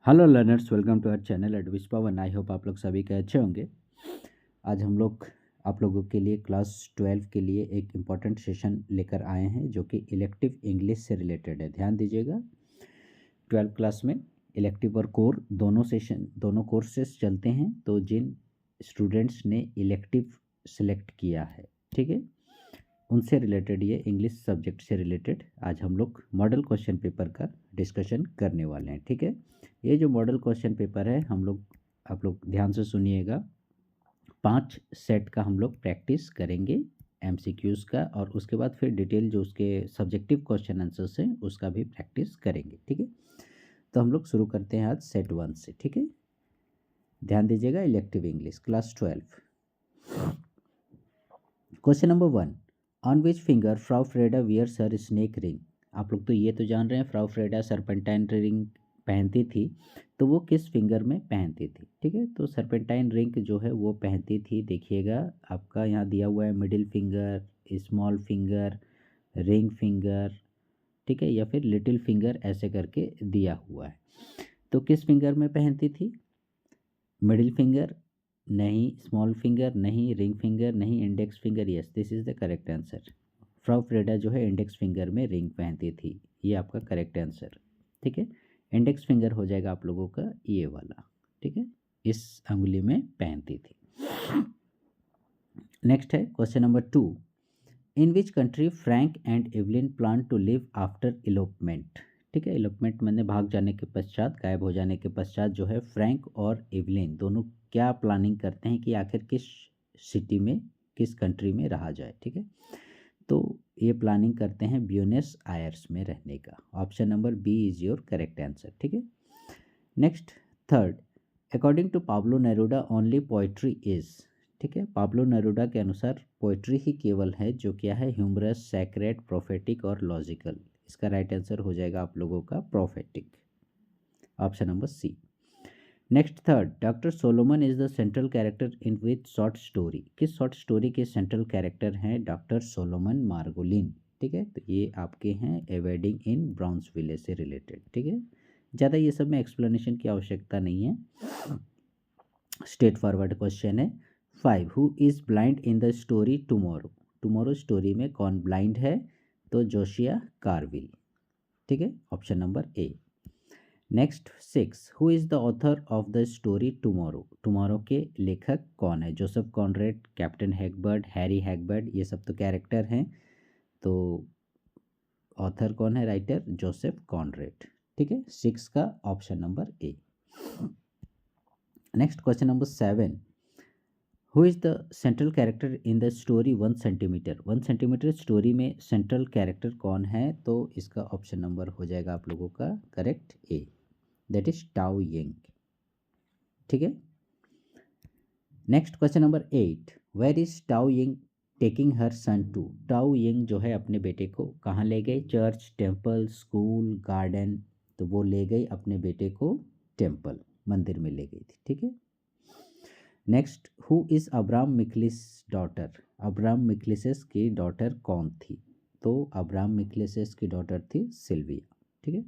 Hello learners, welcome to our channel Advish Pawan. I hope आप लोग सभी के अच्छे होंगे। आज हम लोग आप लोगों के लिए क्लास 12 के लिए एक इम्पॉर्टेंट सेशन लेकर आए हैं जो कि इलेक्टिव इंग्लिश से रिलेटेड है। ध्यान दीजिएगा, 12 क्लास में इलेक्टिव और कोर दोनों कोर्सेस चलते हैं। तो जिन स्टूडेंट्स ने इलेक्टिव सेलेक्ट किया है, ठीक है, उनसे रिलेटेड ये इंग्लिश सब्जेक्ट से रिलेटेड आज हम लोग मॉडल क्वेश्चन पेपर का डिस्कशन करने वाले हैं। ठीक है, ये जो मॉडल क्वेश्चन पेपर है आप लोग ध्यान से सुनिएगा। 5 सेट का हम लोग प्रैक्टिस करेंगे एमसीक्यूज़ का, और उसके बाद फिर डिटेल जो उसके सब्जेक्टिव क्वेश्चन आंसर्स हैं उसका भी प्रैक्टिस करेंगे। ठीक है, तो हम लोग शुरू करते हैं आज सेट 1 से। ठीक है, ध्यान दीजिएगा, elective English class 12। Question number 1, on which finger Frau Frieda wears her snake ring. आप लोग तो ये तो जान रहे हैं फ्राउ फ्रेडा सरपेंटाइन रिंग पहनती थी, तो वो किस फिंगर में पहनती थी। ठीक है, तो सरपेंटाइन रिंग जो है वो पहनती थी, देखिएगा आपका यहाँ दिया हुआ है middle finger, small finger, ring finger, ठीक है, या फिर लिटिल फिंगर ऐसे करके दिया हुआ है। तो किस फिंगर में पहनती थी? मिडिल फिंगर नहीं, स्मॉल फिंगर नहीं, रिंग फिंगर नहीं, index finger. Yes, this is the correct answer. Frau Freda जो है इंडेक्स फिंगर में रिंग पहनती थी, ये आपका करेक्ट आंसर। ठीक है, इंडेक्स फिंगर हो जाएगा आप लोगों का ये वाला। ठीक है, इस अंगुली में पहनती थी। नेक्स्ट है question number 2, in which country Frank and Eveline plan to live after elopement. ठीक है, इलोपमेंट मैंने भाग जाने के पश्चात, गायब हो जाने के पश्चात जो है फ्रैंक और एवलिन दोनों क्या प्लानिंग करते हैं कि आखिर किस सिटी में, किस कंट्री में रहा जाए। ठीक है, तो ये प्लानिंग करते हैं ब्यूनस आयर्स में रहने का। Option number B is your correct answer. ठीक है, next third, according to Pablo Neruda only poetry is. ठीक है, पाब्लो नेरूडा के अनुसार पोइट्री ही केवल है जो क्या है, ह्यूमरस, सैक्रेड, प्रोफेटिक और लॉजिकल। इसका राइट आंसर हो जाएगा आप लोगों का prophetic, option number C. Next third, doctor Solomon is the central character in which short story. किस शॉर्ट स्टोरी के सेंट्रल कैरेक्टर हैं डॉक्टर सोलोमन मार्गोलिन। ठीक है, तो ये आपके हैं ए वेडिंग इन ब्राउन्सविले से रिलेटेड। ठीक है, ज़्यादा ये सब में एक्सप्लेनेशन की आवश्यकता नहीं है, स्ट्रेट फॉरवर्ड क्वेश्चन है। 5, who is blind in the story tomorrow. Tomorrow story में कौन ब्लाइंड है? तो जोशिया कार्विल। ठीक है, option number A. Next 6, who is the author of the story tomorrow. Tomorrow के लेखक कौन है? जोसेफ कॉनरेड, कैप्टन हैगबर्ड, हैरी हैगबर्ड, ये सब तो कैरेक्टर हैं, तो ऑथर कौन है? Writer Joseph Conrad. ठीक है, 6 का option number A. Next question number 7, who is the central character in the story 1 centimetre. 1 centimetre story में सेंट्रल कैरेक्टर कौन है? तो इसका ऑप्शन नंबर हो जाएगा आप लोगों का correct A, that is Tao Ying. ठीक है, next question number 8, where is Tao Ying taking her son to. Tao Ying जो है अपने बेटे को कहाँ ले गए? Church, temple, school, garden. तो वो ले गई अपने बेटे को टेम्पल, मंदिर में ले गई थी। ठीक है, next, who is Abraham Miklis daughter. Abraham Miklises की डॉटर कौन थी? तो अब्राहम मिक्लिसेस की डॉटर थी सिल्विया। ठीक है,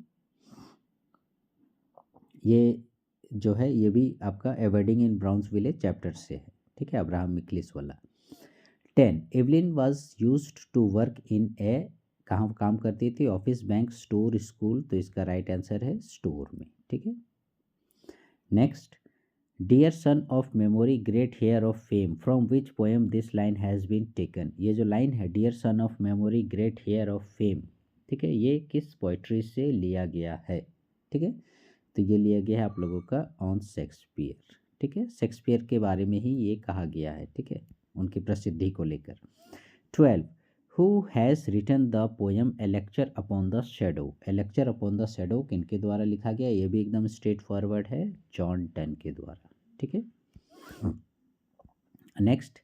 ये जो है ये भी आपका a wedding in Brownsville chapter से है। ठीक है, अब्राहम मिक्लिस वाला। 10, Eveline was used to work in a, कहाँ काम करती थी? Office, bank, store, school. तो इसका राइट आंसर है स्टोर में। ठीक है, next, dear son of memory great heir of fame, from which poem this line has been taken. ये जो लाइन है dear son of memory great heir of fame, ठीक है, ये किस पोइट्री से लिया गया है? ठीक है, तो ये लिया गया है आप लोगों का ऑन शेक्सपियर। ठीक है, शेक्सपियर के बारे में ही ये कहा गया है। ठीक है, उनकी प्रसिद्धि को लेकर। 12, who has written the poem a lecture upon the shadow. A lecture upon the shadow किनके द्वारा लिखा गया? ये भी एकदम स्ट्रेट फॉरवर्ड है, जॉन डन के द्वारा। ठीक है, next,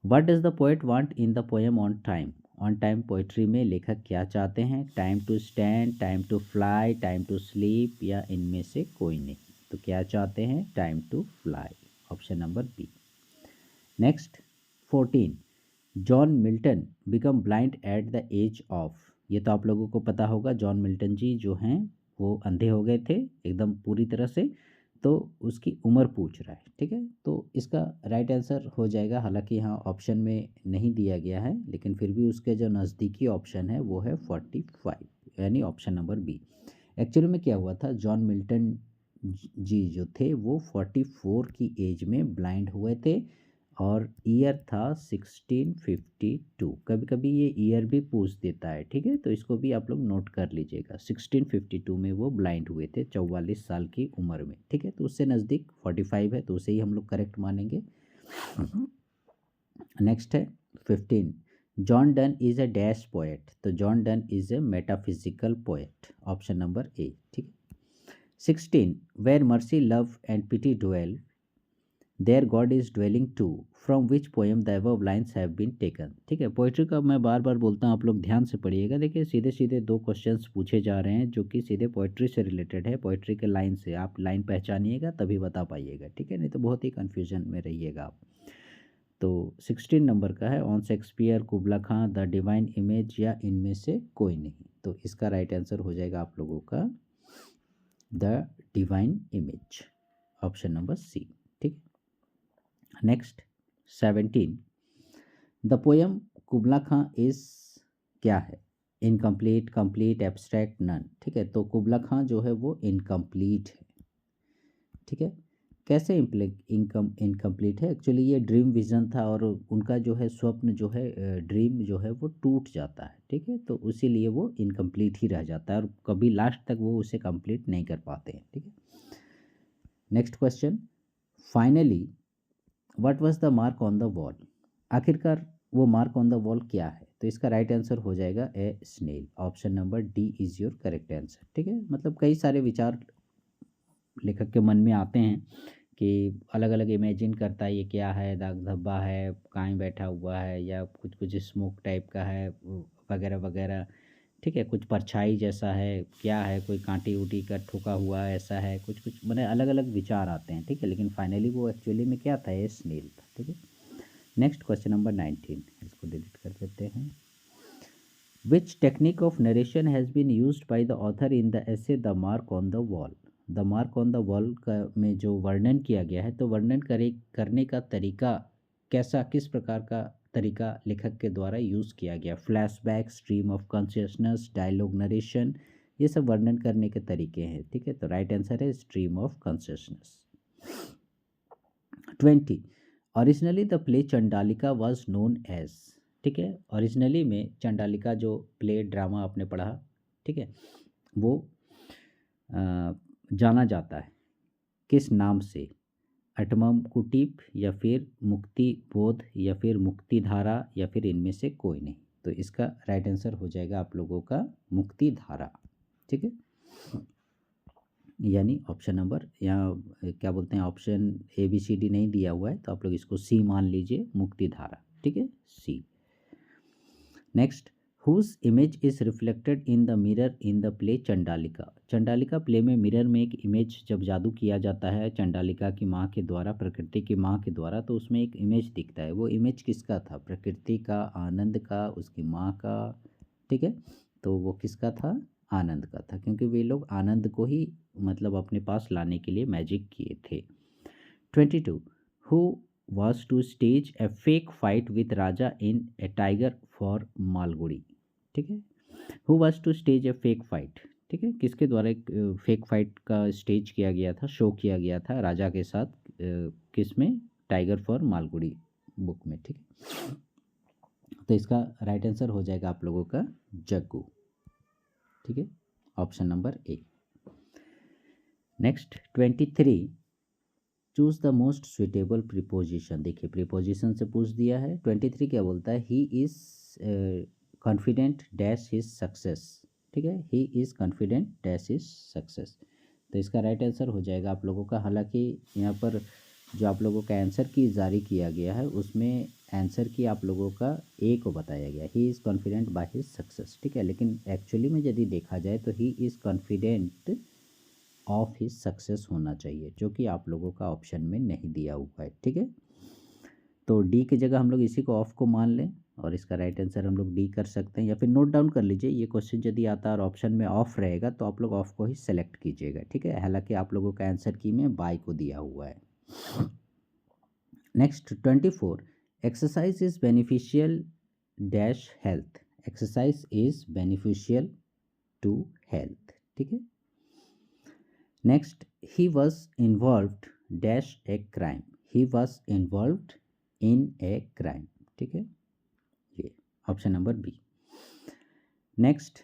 what does the poet want in the poem on time. On time poetry में लेखक क्या चाहते हैं? Time to stand, time to fly, time to sleep, या इनमें से कोई नहीं। तो क्या चाहते हैं? Time to fly, option number B. Next 14, John Milton become blind at the age of. ये तो आप लोगों को पता होगा, जॉन मिल्टन जी जो हैं वो अंधे हो गए थे एकदम पूरी तरह से, तो उसकी उम्र पूछ रहा है। ठीक है, तो इसका राइट आंसर हो जाएगा, हालांकि यहाँ ऑप्शन में नहीं दिया गया है, लेकिन फिर भी उसके जो नज़दीकी ऑप्शन है वो है 45, यानी ऑप्शन नंबर बी। एक्चुअली में क्या हुआ था, जॉन मिल्टन जी जो थे वो 44 की एज में ब्लाइंड हुए थे, और ईयर था 1652। कभी कभी ये ईयर भी पूछ देता है, ठीक है, तो इसको भी आप लोग नोट कर लीजिएगा। 1652 में वो ब्लाइंड हुए थे 44 साल की उम्र में। ठीक है, तो उससे नज़दीक 45 है, तो उसे ही हम लोग करेक्ट मानेंगे। नेक्स्ट है 15, John Donne is a dash poet. तो John Donne is a metaphysical poet, option number A. ठीक है। 16, where mercy love and pity dwell, there God is dwelling too, from which poem the above lines have been taken. ठीक है, poetry का मैं बार बार बोलता हूँ, आप लोग ध्यान से पढ़िएगा। देखिए सीधे सीधे दो क्वेश्चंस पूछे जा रहे हैं जो कि सीधे पोइट्री से रिलेटेड है, पोइट्री के लाइन से। आप लाइन पहचानिएगा तभी बता पाइएगा, ठीक है, नहीं तो बहुत ही कन्फ्यूजन में रहिएगा आप। तो 16 नंबर का है, on Shakespeare, कुबला Khan, the divine image, या इनमें से कोई नहीं। तो इसका राइट आंसर हो जाएगा आप लोगों का the divine image, option number C. ठीक। Next 17, the poem Kubla Khan is क्या है, इनकम्प्लीट, कंप्लीट, एब्स्ट्रैक्ट, नन। ठीक है, तो कुबला खां जो है वो इनकम्प्लीट है। ठीक है, कैसे इनकम्प्लीट है, एक्चुअली ये ड्रीम विज़न था, और उनका जो है स्वप्न जो है, ड्रीम जो है वो टूट जाता है। ठीक है, तो इसीलिए वो इनकम्प्लीट ही रह जाता है, और कभी लास्ट तक वो उसे कंप्लीट नहीं कर पाते हैं। ठीक है। Next question, finally what was the mark on the wall. आखिरकार वो मार्क ऑन द वॉल क्या है, तो इसका राइट आंसर हो जाएगा a snail, option number D is your correct answer. ठीक है, मतलब कई सारे विचार लेखक के मन में आते हैं कि अलग अलग इमेजिन करता है, ये क्या है, दाग धब्बा है, कहीं बैठा हुआ है, या कुछ कुछ स्मोक टाइप का है, वगैरह वगैरह। ठीक है, कुछ परछाई जैसा है, क्या है, कोई कांटी उटी का ठोका हुआ ऐसा है, कुछ कुछ मैंने अलग अलग विचार आते हैं। ठीक है, लेकिन फाइनली वो एक्चुअली में क्या था, ये स्नेल था। ठीक है। नेक्स्ट क्वेश्चन नंबर 19, इसको डिलीट कर देते हैं। Which technique of narration has been used by the author in the essay the mark on the wall. The mark on the wall का में जो वर्णन किया गया है, तो वर्णन करने का तरीका कैसा, किस प्रकार का तरीका लेखक के द्वारा यूज़ किया गया, flashback, stream of consciousness, dialogue narration, ये सब वर्णन करने के तरीके हैं। ठीक है, तो राइट आंसर है stream of consciousness. 20, originally the play Chandalika was known as. ठीक है, ओरिजिनली में चंडालिका जो प्ले ड्रामा आपने पढ़ा, ठीक है, वो जाना जाता है किस नाम से, अटमम कुटीप, या फिर मुक्ति बोध, या फिर मुक्ति धारा, या फिर इनमें से कोई नहीं। तो इसका राइट आंसर हो जाएगा आप लोगों का मुक्ति धारा। ठीक है, यानी ऑप्शन नंबर, यहाँ क्या बोलते हैं, option A B C D नहीं दिया हुआ है, तो आप लोग इसको सी मान लीजिए, मुक्ति धारा। ठीक है, C. Next, whose image is reflected in the mirror in the play Chandalika. Chandalika play में मिरर में एक इमेज जब जादू किया जाता है चंडालिका की माँ के द्वारा, प्रकृति की माँ के द्वारा, तो उसमें एक इमेज दिखता है। वो इमेज किसका था, प्रकृति का, आनंद का, उसकी माँ का। ठीक है, तो वो किसका था, आनंद का था, क्योंकि वे लोग आनंद को ही मतलब अपने पास लाने के लिए मैजिक किए थे। 22, who was to stage a fake fight with Raja in a tiger for Malgudi. ठीक है, who was to stage a fake fight। ठीक है, किसके द्वारा एक फेक फाइट का स्टेज किया गया था, शो किया गया था राजा के साथ, किस में, टाइगर फॉर मालगुड़ी बुक में। ठीक है, तो इसका राइट आंसर हो जाएगा आप लोगों का जग्गू। ठीक है, option number A. Next 23, choose the most suitable preposition. देखिए प्रीपोजिशन से पूछ दिया है। 23 क्या बोलता है, he is confident dash his success. ठीक है, he is confident dash his success, तो इसका राइट आंसर हो जाएगा आप लोगों का। हालांकि यहाँ पर जो आप लोगों का आंसर की जारी किया गया है उसमें आंसर की आप लोगों का ए को बताया गया, he is confident by his success. ठीक है, लेकिन एक्चुअली में यदि देखा जाए तो he is confident of his success होना चाहिए, जो कि आप लोगों का ऑप्शन में नहीं दिया हुआ है। ठीक है, तो डी की जगह हम लोग इसी को ऑफ को मान लें, और इसका राइट आंसर हम लोग डी कर सकते हैं, या फिर नोट डाउन कर लीजिए। ये क्वेश्चन यदि आता है और ऑप्शन में ऑफ रहेगा तो आप लोग ऑफ को ही सेलेक्ट कीजिएगा, ठीक है। हालांकि आप लोगों का आंसर की में बाय को दिया हुआ है। Next 24, exercise is beneficial dash health. Exercise is beneficial to health, ठीक है। Next, he was involved dash a crime. He was involved in a crime, ठीक है, ये option number B. Next,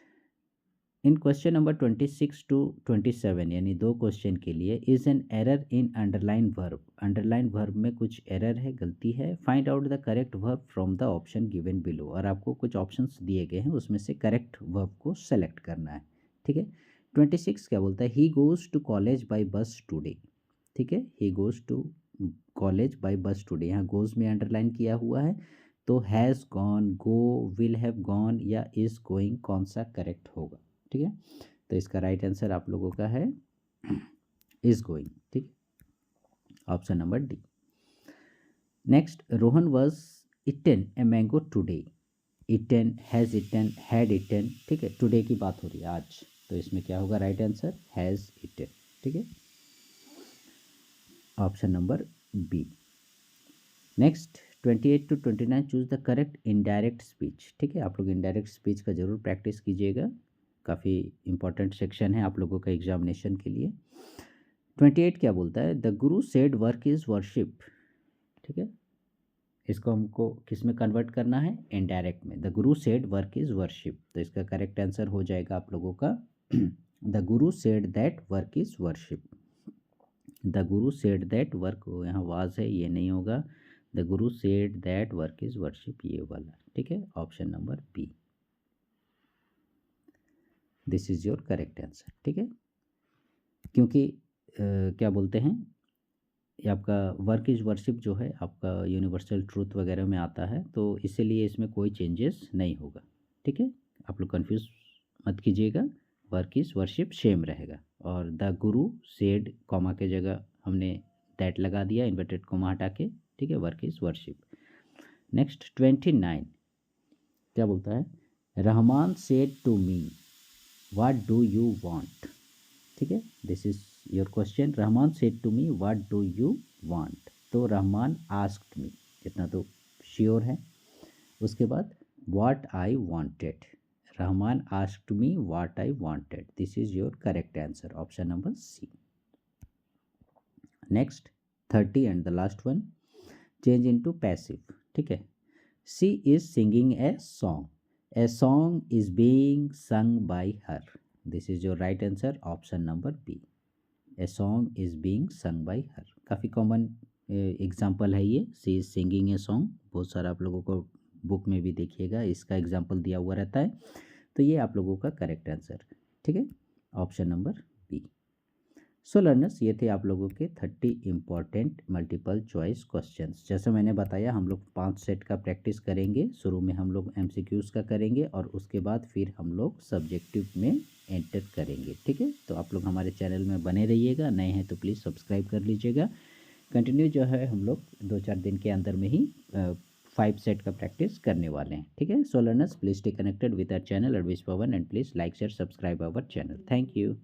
in question number 26 to 27 यानी दो क्वेश्चन के लिए, is an error in underline verb. Underline verb में कुछ एरर है, गलती है। Find out the correct verb from the option given below. और आपको कुछ ऑप्शंस दिए गए हैं, उसमें से करेक्ट वर्ब को सेलेक्ट करना है, ठीक है। 26 क्या बोलता है, he goes to college by bus today, ठीक है। He goes to college by bus today, यहाँ गोज़ में अंडरलाइन किया हुआ है, तो has gone, go, will have gone या इज़ गोइंग, कौन सा करेक्ट होगा, ठीक है। तो इसका राइट आंसर आप लोगों का है इज गोइंग, ठीक, option number D. Next, Rohan was eaten a mango today. Eaten, has eaten, had eaten, ठीक है, टुडे की बात हो रही है आज, तो इसमें क्या होगा राइट आंसर, हैज़ इटन, ठीक है, option number B. Next 28 to 29, choose the correct indirect speech, ठीक है। आप लोग इनडायरेक्ट स्पीच का जरूर प्रैक्टिस कीजिएगा, काफ़ी इंपॉर्टेंट सेक्शन है आप लोगों का एग्जामिनेशन के लिए। 28 क्या बोलता है, the guru said work is worship, ठीक है। इसको हमको किस में कन्वर्ट करना है, इनडायरेक्ट में। The guru said work is worship, तो इसका करेक्ट आंसर हो जाएगा आप लोगों का the guru said that work is worship. The guru said that work, यहाँ वाज है, ये नहीं होगा। The guru said that work is worship, ये वाला, ठीक है, option number B, this is your correct answer, ठीक है। क्योंकि क्या बोलते हैं, ये आपका वर्क इज़ वर्शिप जो है आपका यूनिवर्सल ट्रूथ वगैरह में आता है, तो इसीलिए इसमें कोई चेंजेस नहीं होगा, ठीक है। आप लोग कंफ्यूज मत कीजिएगा, वर्क इज़ वर्शिप सेम रहेगा। और द गुरु सेड कॉमा के जगह हमने दैट लगा दिया, इन्वर्टेड कॉमा हटा के, ठीक है, वर्क इज़ वर्शिप। नेक्स्ट 29 क्या बोलता है, Rahman said to me what do you want, ठीक है, this is your question. Rahman said to me what do you want, तो रहमान आस्क्ड मी, इतना तो श्योर है। उसके बाद what I wanted, Rahman asked me what I wanted, this is your correct answer, option number C. Next 30 and the last one, change into passive, ठीक है। She is singing a song is being sung by her, this is your right answer, option number B, a song is being sung by her. काफ़ी common example है ये, she is singing a song, बहुत सारा आप लोगों को book में भी देखिएगा इसका एग्जाम्पल दिया हुआ रहता है, तो ये आप लोगों का करेक्ट आंसर, ठीक है, option number B. So learners, ये थे आप लोगों के 30 इम्पॉर्टेंट मल्टीपल चॉइस क्वेश्चंस। जैसे मैंने बताया हम लोग 5 सेट का प्रैक्टिस करेंगे, शुरू में हम लोग MCQs का करेंगे और उसके बाद फिर हम लोग सब्जेक्टिव में एंटर करेंगे, ठीक है। तो आप लोग हमारे चैनल में बने रहिएगा, नए हैं तो प्लीज़ सब्सक्राइब कर लीजिएगा। कंटिन्यू जो है हम लोग 2-4 दिन के अंदर में ही 5 सेट का प्रैक्टिस करने वाले हैं, ठीक है। So learners, please stay connected with our channel advice Pawan and please like share subscribe our channel, thank you.